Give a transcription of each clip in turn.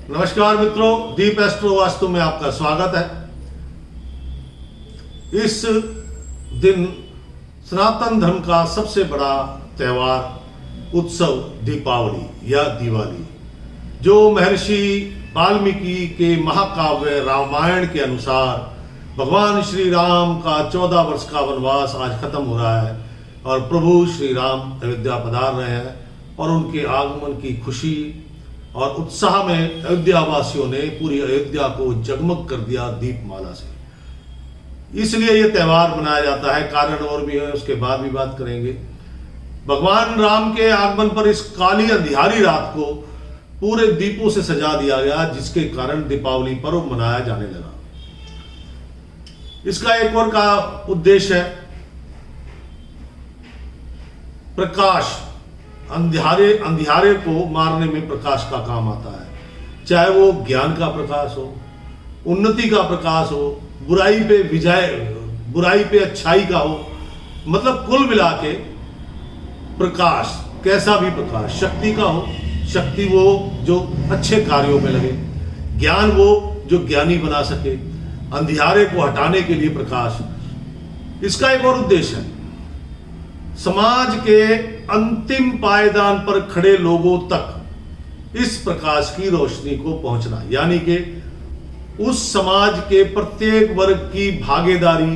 नमस्कार मित्रों, दीप एस्ट्रो वास्तु में आपका स्वागत है। इस दिन सनातन धर्म का सबसे बड़ा त्योहार उत्सव दीपावली या दिवाली, जो महर्षि वाल्मीकि के महाकाव्य रामायण के अनुसार भगवान श्री राम का 14 वर्ष का वनवास आज खत्म हो रहा है और प्रभु श्री राम अयोध्या पधार रहे हैं और उनके आगमन की खुशी और उत्साह में अयोध्या वासियों ने पूरी अयोध्या को जगमग कर दिया दीपमाला से। इसलिए यह त्योहार मनाया जाता है। कारण और भी है, उसके बाद भी बात करेंगे। भगवान राम के आगमन पर इस काली अंधियारी रात को पूरे दीपों से सजा दिया गया, जिसके कारण दीपावली पर्व मनाया जाने लगा। इसका एक और का उद्देश्य है प्रकाश। अंधियारे को मारने में प्रकाश का काम आता है, चाहे वो ज्ञान का प्रकाश हो, उन्नति का प्रकाश हो, बुराई पे विजय, बुराई पे अच्छाई का हो। मतलब कुल मिला के प्रकाश, कैसा भी प्रकाश, शक्ति का हो, शक्ति वो जो अच्छे कार्यों में लगे, ज्ञान वो जो ज्ञानी बना सके, अंधियारे को हटाने के लिए प्रकाश। इसका एक और उद्देश्य है समाज के अंतिम पायदान पर खड़े लोगों तक इस प्रकाश की रोशनी को पहुंचना, यानी कि उस समाज के प्रत्येक वर्ग की भागीदारी,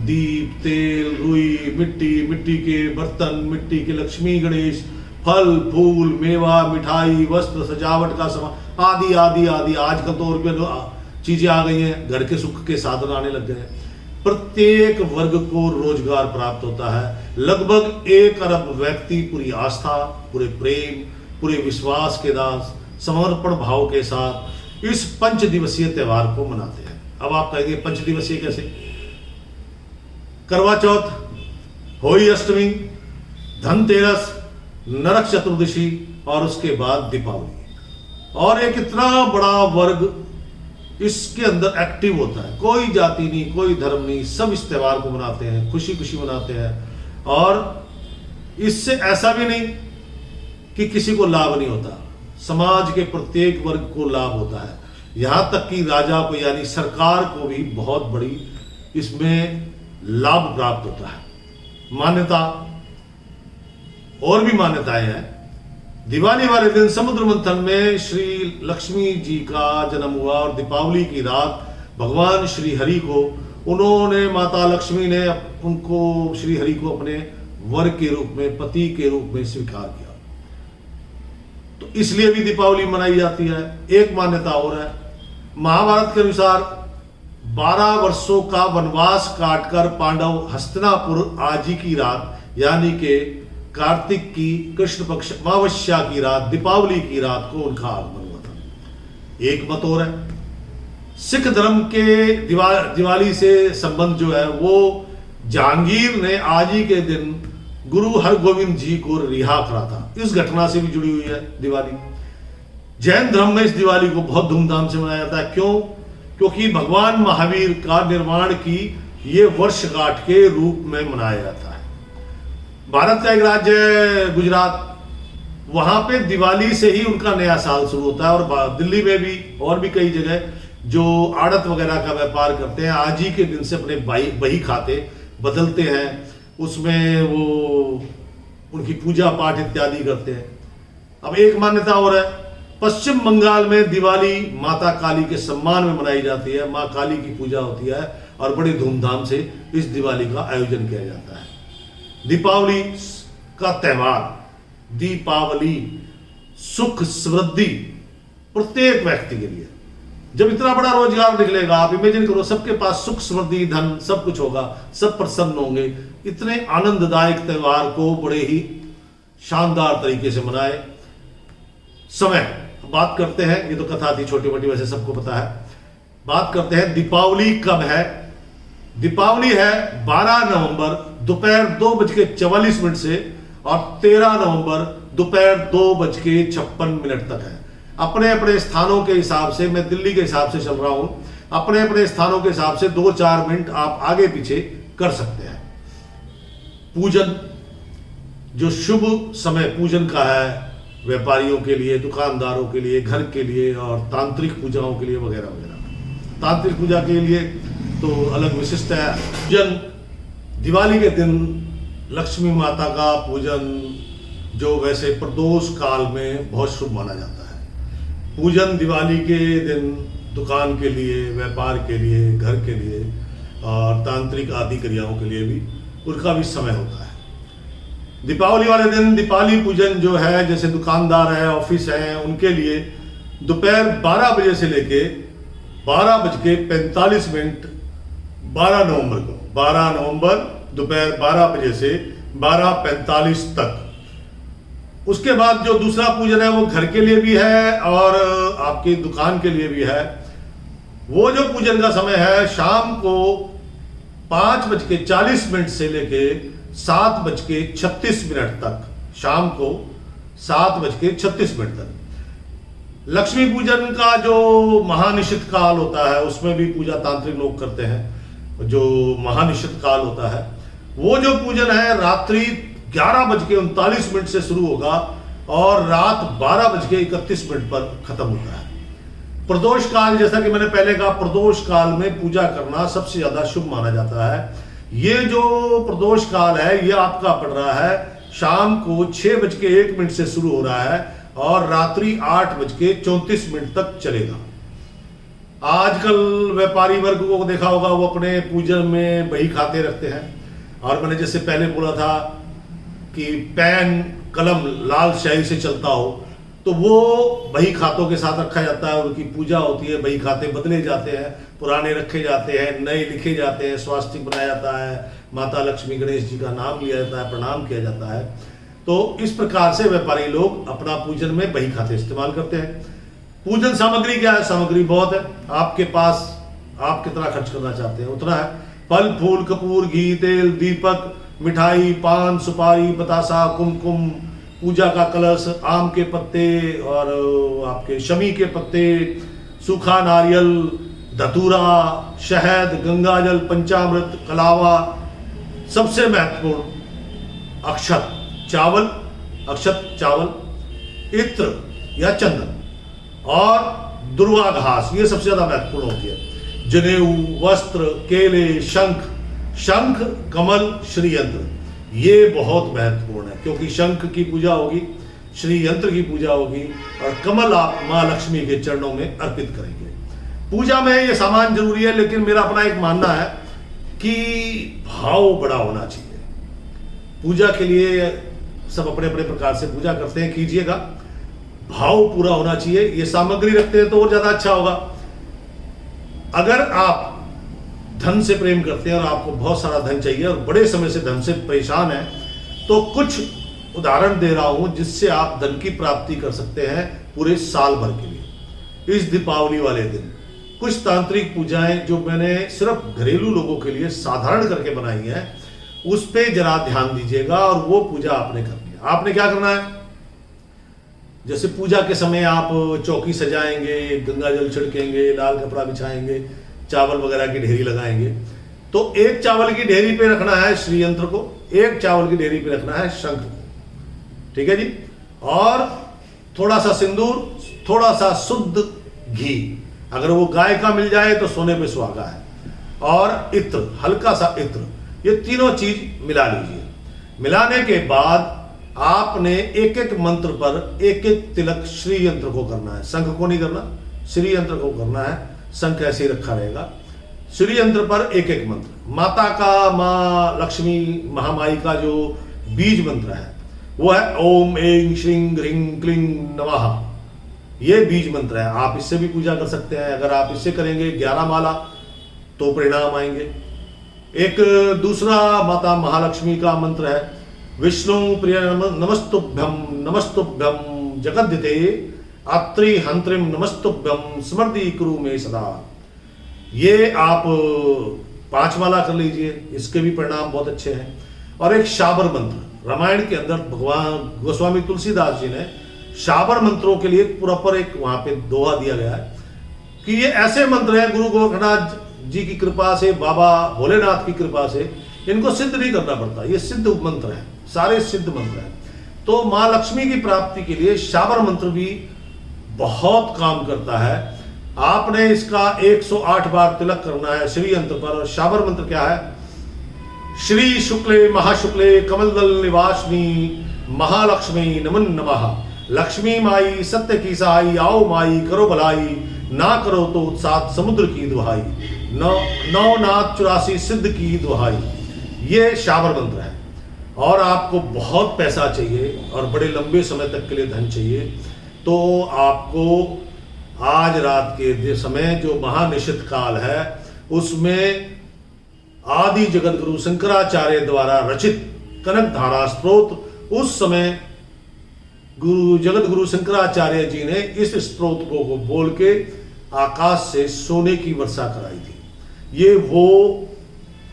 दीप, तेल, रुई, मिट्टी के बर्तन, मिट्टी के लक्ष्मी गणेश, फल फूल, मेवा, मिठाई, वस्त्र, सजावट का सामान आदि आदि आदि। आजकल तो और भी चीजें आ गई हैं, घर के सुख के साधन आने लग गए हैं। प्रत्येक वर्ग को रोजगार प्राप्त होता है। लगभग 1 अरब व्यक्ति पूरी आस्था, पूरे प्रेम, पूरे विश्वास के दास, समर्पण भाव के साथ इस 5 दिवसीय त्योहार को मनाते हैं। अब आप कहेंगे 5 दिवसीय कैसे? करवा चौथ, होली अष्टमी, धनतेरस, नरक चतुर्दशी और उसके बाद दीपावली। और एक इतना बड़ा वर्ग इसके अंदर एक्टिव होता है। कोई जाति नहीं, कोई धर्म नहीं, सब इस त्योहार को मनाते हैं, खुशी खुशी मनाते हैं। और इससे ऐसा भी नहीं कि किसी को लाभ नहीं होता, समाज के प्रत्येक वर्ग को लाभ होता है। यहां तक कि राजा को यानी सरकार को भी बहुत बड़ी इसमें लाभ प्राप्त होता है। मान्यता और भी मान्यताएं हैं। दिवाली वाले दिन समुद्र मंथन में श्री लक्ष्मी जी का जन्म हुआ और दीपावली की रात भगवान श्री हरि को उन्होंने, माता लक्ष्मी ने उनको, श्री हरि को अपने वर के रूप में, पति के रूप में स्वीकार किया। तो इसलिए भी दीपावली मनाई जाती है। एक मान्यता और है, महाभारत के अनुसार 12 वर्षों का वनवास काटकर पांडव हस्तिनापुर आज की रात, यानी के कार्तिक की कृष्ण पक्ष अमावस्या की रात, दीपावली की रात को उनका आगमन हुआ था। एक मत और है, सिख धर्म के दिवाली से संबंध जो है वो जहांगीर ने आज ही के दिन गुरु हरगोविंद जी को रिहा करा था। इस घटना से भी जुड़ी हुई है दिवाली। जैन धर्म में इस दिवाली को बहुत धूमधाम से मनाया जाता है। क्यों? क्योंकि भगवान महावीर का निर्वाण की ये वर्षगांठ के रूप में मनाया जाता है। भारत का एक राज्य है गुजरात, वहां पे दिवाली से ही उनका नया साल शुरू होता है। और दिल्ली में भी और भी कई जगह जो आड़त वगैरह का व्यापार करते हैं, आज ही के दिन से अपने बही खाते बदलते हैं, उसमें वो उनकी पूजा पाठ इत्यादि करते हैं। अब एक मान्यता और है, पश्चिम बंगाल में दिवाली माता काली के सम्मान में मनाई जाती है। माँ काली की पूजा होती है और बड़े धूमधाम से इस दिवाली का आयोजन किया जाता है। दीपावली का त्योहार, दीपावली सुख समृद्धि प्रत्येक व्यक्ति के लिए। जब इतना बड़ा रोजगार निकलेगा, आप इमेजिन करो, सबके पास सुख समृद्धि धन सब कुछ होगा, सब प्रसन्न होंगे। इतने आनंददायक त्योहार को बड़े ही शानदार तरीके से मनाए। समय बात करते हैं, ये तो कथा थी छोटी मोटी, वैसे सबको पता है। बात करते हैं दीपावली कब है। दीपावली है 12 नवंबर दोपहर 2:44 से और 13 नवंबर दोपहर 2:56 तक है। अपने अपने स्थानों के हिसाब से, मैं दिल्ली के हिसाब से चल रहा हूं, अपने अपने स्थानों के हिसाब से 2-4 मिनट आप आगे पीछे कर सकते हैं। पूजन, जो शुभ समय पूजन का है, व्यापारियों के लिए, दुकानदारों के लिए, घर के लिए और तांत्रिक पूजाओं के लिए वगैरह वगैरह। तांत्रिक पूजा के लिए तो अलग विशिष्ट है। पूजन दिवाली के दिन लक्ष्मी माता का पूजन जो वैसे प्रदोष काल में बहुत शुभ माना जाता है। पूजन दिवाली के दिन दुकान के लिए, व्यापार के लिए, घर के लिए और तांत्रिक आदि क्रियाओं के लिए भी उनका भी समय होता है। दीपावली वाले दिन दीपावली पूजन जो है, जैसे दुकानदार है, ऑफिस है, उनके लिए दोपहर 12 बजे से लेके 12:45 12 नवंबर को, 12 नवंबर दोपहर 12 बजे से 12:45 तक। उसके बाद जो दूसरा पूजन है वो घर के लिए भी है और आपकी दुकान के लिए भी है। वो जो पूजन का समय है शाम को 5:40 से लेके 7:36 तक, शाम को 7:36 तक। लक्ष्मी पूजन का जो महानिशित काल होता है उसमें भी पूजा तांत्रिक लोग करते हैं। जो महानिशित काल होता है वो जो पूजन है रात्रि 11:39 से शुरू होगा और रात 12:31 पर खत्म होता है। प्रदोष काल, जैसा कि मैंने पहले कहा, प्रदोष काल में पूजा करना सबसे ज्यादा शुभ माना जाता है। ये जो प्रदोष काल है ये आपका पड़ रहा है शाम को 6:01 से शुरू हो रहा है और रात्रि 8:34 तक चलेगा। आजकल व्यापारी वर्ग को देखा होगा, वो अपने पूजन में बही खाते रखते हैं। और मैंने जैसे पहले बोला था कि पेन कलम लाल स्याही से चलता हो, तो वो बही खातों के साथ रखा जाता है। उनकी पूजा होती है, बही खाते बदले जाते हैं, पुराने रखे जाते हैं, नए लिखे जाते हैं, स्वास्तिक बनाया जाता है, माता लक्ष्मी गणेश जी का नाम लिया जाता है, प्रणाम किया जाता है। तो इस प्रकार से व्यापारी लोग अपना पूजन में बही खाते इस्तेमाल करते हैं। पूजन सामग्री क्या है? सामग्री बहुत है आपके पास, आप कितना खर्च करना चाहते हैं उतना है। फल फूल, कपूर, घी, तेल, दीपक, मिठाई, पान, सुपारी, बतासा, कुमकुम, पूजा का कलश, आम के पत्ते और आपके शमी के पत्ते, सूखा नारियल, धतूरा, शहद, गंगाजल, पंचामृत, कलावा, सबसे महत्वपूर्ण अक्षत चावल, अक्षत चावल, इत्र या चंदन और दुर्वा घास, ये सबसे ज्यादा महत्वपूर्ण होती है। जनेऊ, वस्त्र, केले, शंख, शंख, कमल, श्री यंत्र, ये बहुत महत्वपूर्ण है क्योंकि शंख की पूजा होगी, श्री यंत्र की पूजा होगी और कमल आप मां लक्ष्मी के चरणों में अर्पित करेंगे। पूजा में ये सामान जरूरी है, लेकिन मेरा अपना एक मानना है कि भाव बड़ा होना चाहिए। पूजा के लिए सब अपने अपने प्रकार से पूजा करते हैं, कीजिएगा, भाव पूरा होना चाहिए। ये सामग्री रखते हैं तो और ज्यादा अच्छा होगा। अगर आप धन से प्रेम करते हैं और आपको बहुत सारा धन चाहिए और बड़े समय से धन से परेशान है, तो कुछ उदाहरण दे रहा हूं जिससे आप धन की प्राप्ति कर सकते हैं पूरे साल भर के लिए। इस दीपावली वाले दिन कुछ तांत्रिक पूजाएं जो मैंने सिर्फ घरेलू लोगों के लिए साधारण करके बनाई है, उस पर जरा ध्यान दीजिएगा और वो पूजा आपने करनी है। आपने क्या करना है? जैसे पूजा के समय आप चौकी सजाएंगे, गंगाजल छिड़केंगे, लाल कपड़ा बिछाएंगे, चावल वगैरह की ढेरी लगाएंगे, तो एक चावल की ढेरी पे रखना है श्री यंत्र को, एक चावल की ढेरी पे रखना है शंख को, ठीक है जी। और थोड़ा सा सिंदूर, थोड़ा सा शुद्ध घी, अगर वो गाय का मिल जाए तो सोने पे सुहागा है, और इत्र, हल्का सा इत्र, ये तीनों चीज मिला लीजिए। मिलाने के बाद आपने एक एक मंत्र पर एक एक तिलक श्री यंत्र को करना है, शंख को नहीं करना, श्री यंत्र को करना है। शंख ऐसे ही रखा रहेगा। श्री यंत्र पर एक एक मंत्र, माता का, मां लक्ष्मी महामाई का जो बीज मंत्र है वो है ओम ऐं श्रीं ह्रीं क्लीं नमः, ये बीज मंत्र है। आप इससे भी पूजा कर सकते हैं। अगर आप इससे करेंगे 11 माला तो परिणाम आएंगे। एक दूसरा माता महालक्ष्मी का मंत्र है विष्णु प्रिय नमस्तुभ्यम नमस्तुभ्यम जगद्धिते आत्री हंत्रिम नमस्तुभ्यम स्मृति कुरु में सदा। ये आप 5 माला कर लीजिए, इसके भी परिणाम बहुत अच्छे हैं। और एक शाबर मंत्र, रामायण के अंदर भगवान गोस्वामी तुलसीदास जी ने शाबर मंत्रों के लिए प्रॉपर एक वहां पे दोहा दिया गया है कि ये ऐसे मंत्र हैं, गुरु गोरखनाथ जी की कृपा से, बाबा भोलेनाथ की कृपा से इनको सिद्ध नहीं करना पड़ता, ये सिद्ध मंत्र है, सारे सिद्ध मंत्र हैं। तो माँ लक्ष्मी की प्राप्ति के लिए शाबर मंत्र भी बहुत काम करता है। आपने इसका 108 बार तिलक करना है श्री यंत्र पर। और शाबर मंत्र क्या है? श्री शुक्ले महाशुक्ले कमलदल निवासिनी महालक्ष्मी नमन नमः। लक्ष्मी माई सत्य की सहाई, आओ माई करो भलाई, ना करो तो सात समुद्र की दुहाई, नौ नाथ 84 सिद्ध की दुहाई। ये शाबर मंत्र है। और आपको बहुत पैसा चाहिए और बड़े लंबे समय तक के लिए धन चाहिए, तो आपको आज रात के समय जो महानिशित काल है उसमें आदि जगत गुरु शंकराचार्य द्वारा रचित कनक धारा स्त्रोत, उस समय जगत गुरु शंकराचार्य जी ने इस स्त्रोत को बोल के आकाश से सोने की वर्षा कराई थी। ये वो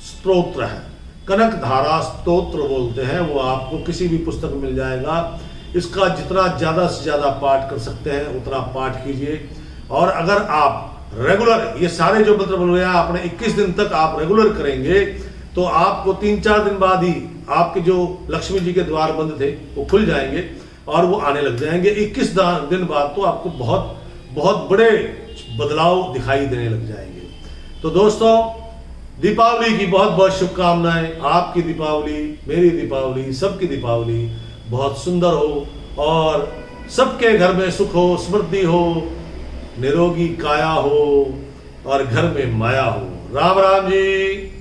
स्तोत्र है, कनक धारा स्तोत्र बोलते हैं। वो आपको किसी भी पुस्तक में मिल जाएगा। इसका जितना ज़्यादा से ज़्यादा पाठ कर सकते हैं उतना पाठ कीजिए। और अगर आप रेगुलर ये सारे जो मंत्र बोल रहे हैं आपने 21 दिन तक आप रेगुलर करेंगे तो आपको 3-4 दिन बाद ही आपके जो लक्ष्मी जी के द्वार बंद थे वो खुल जाएंगे और वो आने लग जाएंगे। 21 दिन बाद तो आपको बहुत बहुत बड़े बदलाव दिखाई देने लग जाएंगे। तो दोस्तों, दीपावली की बहुत बहुत शुभकामनाएं। आपकी दीपावली, मेरी दीपावली, सबकी दीपावली बहुत सुंदर हो और सबके घर में सुख हो, समृद्धि हो, निरोगी काया हो और घर में माया हो। राम राम जी।